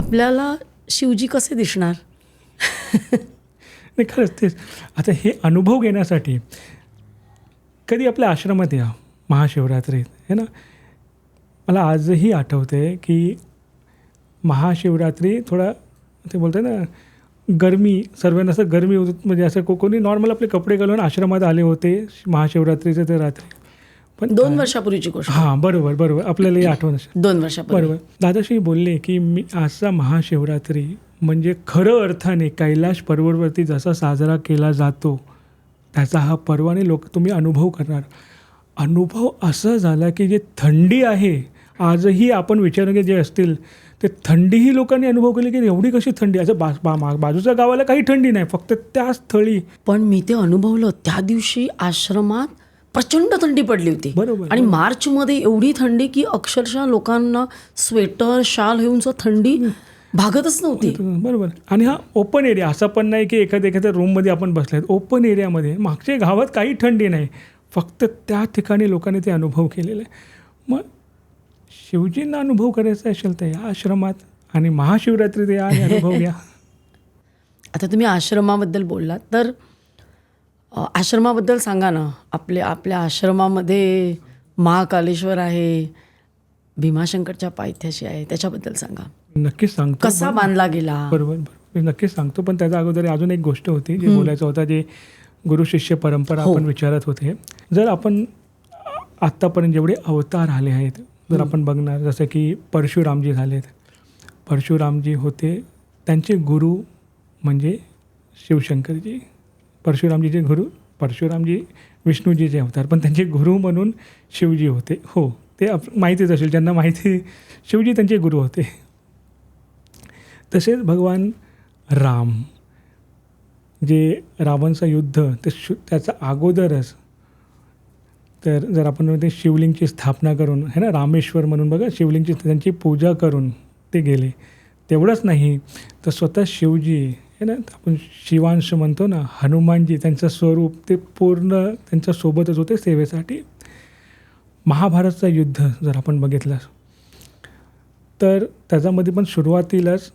आपल्याला शिवजी कसे दिसणार? नाही खरंच तेच. आता हे अनुभव घेण्यासाठी कधी आपल्या आश्रमात या महाशिवरात्रीत है ना. मला आजही आठवते की महाशिवरात्री थोडा ते बोलते ना गरमी, सर्वांना असं गरमी होत, म्हणजे असं कोणी नॉर्मल आपले कपडे घालून आश्रमात आले होते महाशिवरात्रीचे ते रात्री. पण 2 वर्षापूर्वीची गोष्ट. हां बरोबर आपल्यालाही आठवण असेल. 2 वर्षापूर्वी. बरोबर. दादाश्री बोलले की मी आजचा महाशिवरात्री म्हणजे खरं अर्थाने कैलाश पर्वतवरती जसा साजरा केला जातो त्याचा हा पर्व आणि लोक तुम्ही अनुभव करणार. अनुभव असा झाला की जे थंडी आहे आजही आपण विचारणे जे असतील ते थंडीही लोकांनी अनुभव केली की एवढी कशी थंडी. असं बाजूच्या गावाला काही थंडी नाही, फक्त त्या स्थळी. पण मी ते अनुभवलं. त्या दिवशी आश्रमात प्रचंड थंडी पडली होती. बरोबर. आणि मार्चमध्ये एवढी थंडी की अक्षरशः लोकांना स्वेटर शाल घेऊन थंडी भागतच नव्हती. बरोबर. आणि हा ओपन एरिया, असा पण नाही की एखाद्या रूममध्ये आपण बसले आहेत. ओपन एरियामध्ये मागच्या गावात काही थंडी नाही, फक्त त्या ठिकाणी लोकांनी ते अनुभव केलेले आहे. मग शिवजींना अनुभव करायचा असेल तर या आश्रमात आणि महाशिवरात्रीत या आणि अनुभव घ्या. आता तुम्ही आश्रमाबद्दल बोललात तर आश्रमाबद्दल सांगा ना. आपल्या आश्रमामध्ये महाकालेश्वर आहे, भीमाशंकरच्या पायथ्याशी आहे, त्याच्याबद्दल सांगा. नक्कीच सांगतो. कसा बांधला गेला? बरोबर मी नक्कीच सांगतो. पण त्याच्या अगोदर अजून एक गोष्ट होती जे बोलायचं होतं, जे गुरु शिष्य परंपरा आपण विचारत होते. जर आपण आत्तापर्यंत जेवढे अवतार आले आहेत जर आपण बघणार, जसं की परशुरामजी झालेत. परशुरामजी होते, त्यांचे गुरु म्हणजे शिवशंकरजी. परशुरामजीचे गुरु, परशुरामजी विष्णूजीचे अवतार, पण त्यांचे गुरु म्हणून शिवजी होते. हो, ते माहितीच असेल ज्यांना माहिती, शिवजी त्यांचे गुरु होते. तसेच भगवान राम, जे रावणचं युद्ध त्याचा अगोदरच, तर जर आपण ते शिवलिंगची स्थापना करून है ना, रामेश्वर म्हणून बघा शिवलिंगची त्यांची पूजा करून ते गेले. तेवढंच नाही तर स्वतः शिवजी है ना, आपण शिवांश म्हणतो ना, हनुमानजी त्यांचं स्वरूप ते पूर्ण त्यांच्यासोबतच होते सेवेसाठी. महाभारतचं युद्ध जर आपण बघितलं तर त्याच्यामध्ये पण सुरुवातीलाच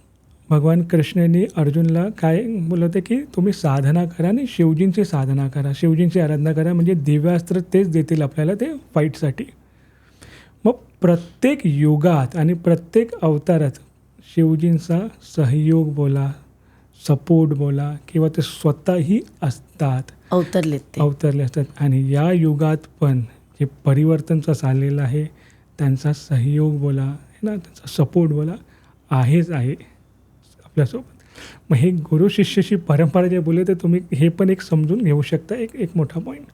भगवान कृष्णांनी अर्जुनला काय बोललं होतं की तुम्ही साधना करा आणि शिवजींची साधना करा, शिवजींची आराधना करा, म्हणजे दिव्यास्त्र तेच देतील आपल्याला ते फाईटसाठी. मग प्रत्येक युगात आणि प्रत्येक अवतारात शिवजींचा सहयोग बोला, सपोर्ट बोला किंवा ते स्वतःही असतात, अवतरले असतात. आणि या युगात पण जे परिवर्तनचं चाललेलं आहे त्यांचा सहयोग बोला है ना, त्यांचा सपोर्ट बोला आहेच आहे आपल्यासोबत. मग हे गुरु शिष्याशी परंपरा जे बोलले तर तुम्ही हे पण एक समजून घेऊ शकता, एक मोठा पॉईंट.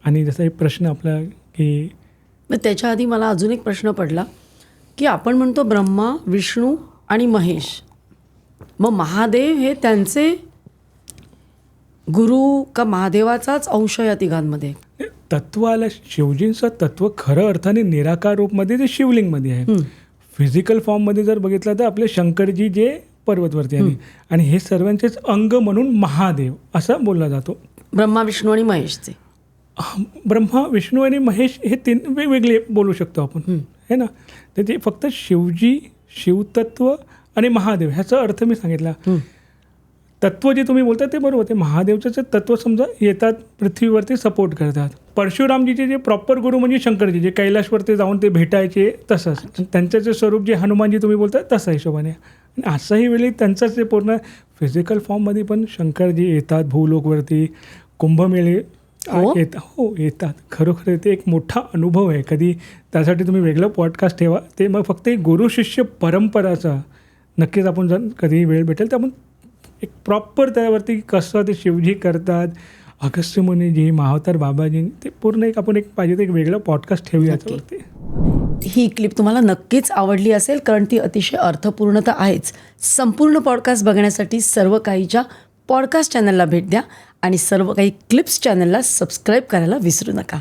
आणि जसा एक प्रश्न आपला की मग त्याच्या आधी मला अजून एक प्रश्न पडला की आपण म्हणतो ब्रह्मा, विष्णू आणि महेश, मग महादेव हे त्यांचे गुरु का महादेवाचाच अंश या तिघांमध्ये? तत्व आलं शिवजींचं तत्व खरं अर्थाने निराकार रूपमध्ये ते शिवलिंगमध्ये आहे. फिजिकल फॉर्ममध्ये जर बघितलं तर आपले शंकरजी जे पर्वतवरती आले, आणि हे सर्वांचेच अंग म्हणून महादेव असं बोलला जातो. ब्रह्मा, विष्णू आणि महेशचे. ब्रह्मा, विष्णू आणि महेश हे 3 वेगवेगळे बोलू शकतो आपण है ना. तर ते फक्त शिवजी, शिवतत्व आणि महादेव ह्याचा अर्थ मी सांगितला. तत्व जे तुम्ही बोलता ते बरोबर, ते महादेवचं तत्व समजा येतात पृथ्वीवरती सपोर्ट करतात. परशुरामजीचे जे प्रॉपर गुरु म्हणजे शंकरजी, जे कैलाशवरती जाऊन ते भेटायचे तसंच, त्यांचं जे स्वरूप जे हनुमानजी तुम्ही बोलता तसं हिशोबाने. आणि असाही वेळी त्यांचंच जे पूर्ण फिजिकल फॉर्ममध्ये पण शंकरजी येतात भूलोकवरती, कुंभमेळे येतात. खरोखर ते एक मोठा अनुभव आहे. कधी त्यासाठी तुम्ही वेगळं पॉडकास्ट ठेवा, ते मग फक्त एक गुरु शिष्य परंपराचा नक्कीच आपण जर कधी वेळ भेटेल तर आपण एक प्रॉपर त्यावरती कसं ते शिवजी करतात, अगस्त्य मुनीजी, महाअवतार बाबाजी, ते पूर्ण एक आपण एक पाहिजे तर एक वेगळं पॉडकास्ट ठेवूया याच्यावरती. ही क्लिप तुम्हाला नक्कीच आवडली असेल, कारण ती अतिशय अर्थपूर्ण तर आहेच. संपूर्ण पॉडकास्ट बघण्यासाठी सर्व काहीच्या पॉडकास्ट चॅनलला भेट द्या आणि सर्व काही क्लिप्स चॅनलला सबस्क्राईब करायला विसरू नका.